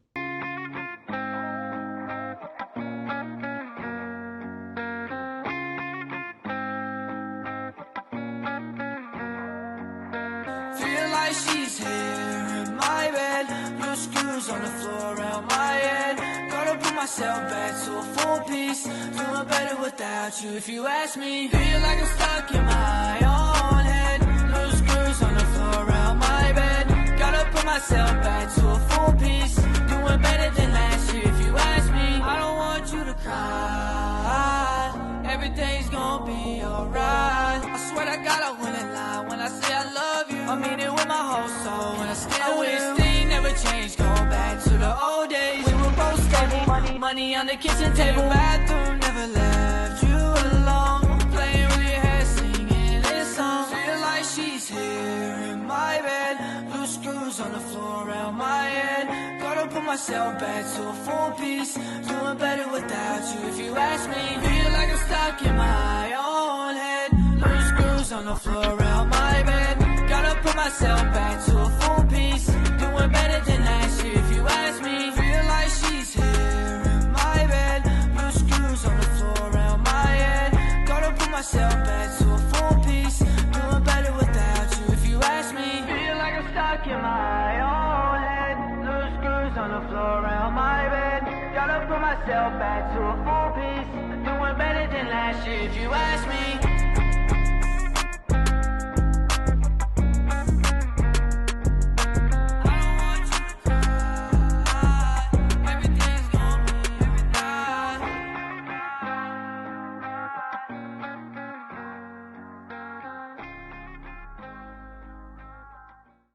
She's here in my bed, blue screws on the floor around my head. Gotta put myself back to a full piece, doing better without you if you ask me. Feel like I'm stuck in my own head, blue screws on the floor around my bed. Gotta put myself back to a full piece, doing better than last year if you ask me. I don't want you to cry, everything's gonna be alright. I swear I gotta win a line when I say I love you. I mean it with my whole soul, and I still will. This thing never changed, going back to the old days. We were both stable, money on the kitchen table. Bathroom never left you alone, playing with your hair, singing this song. Feel like she's here in my bed, blue screws on the floor around my head. Gotta put myself back to a full piece, doing better without you if you ask me. Feel like I'm stuck in my own head, blue screws on the floor around my bed. Gotta put myself back to a full piece, doing better than last year if you ask me. Feel like she's here in my bed, myself back to a full piece. Doing better without you if you ask me. Feel like I'm stuck in my own head. Loose screws on the floor around my bed. Gotta put myself back to a full piece. Doing better than last year if you ask me.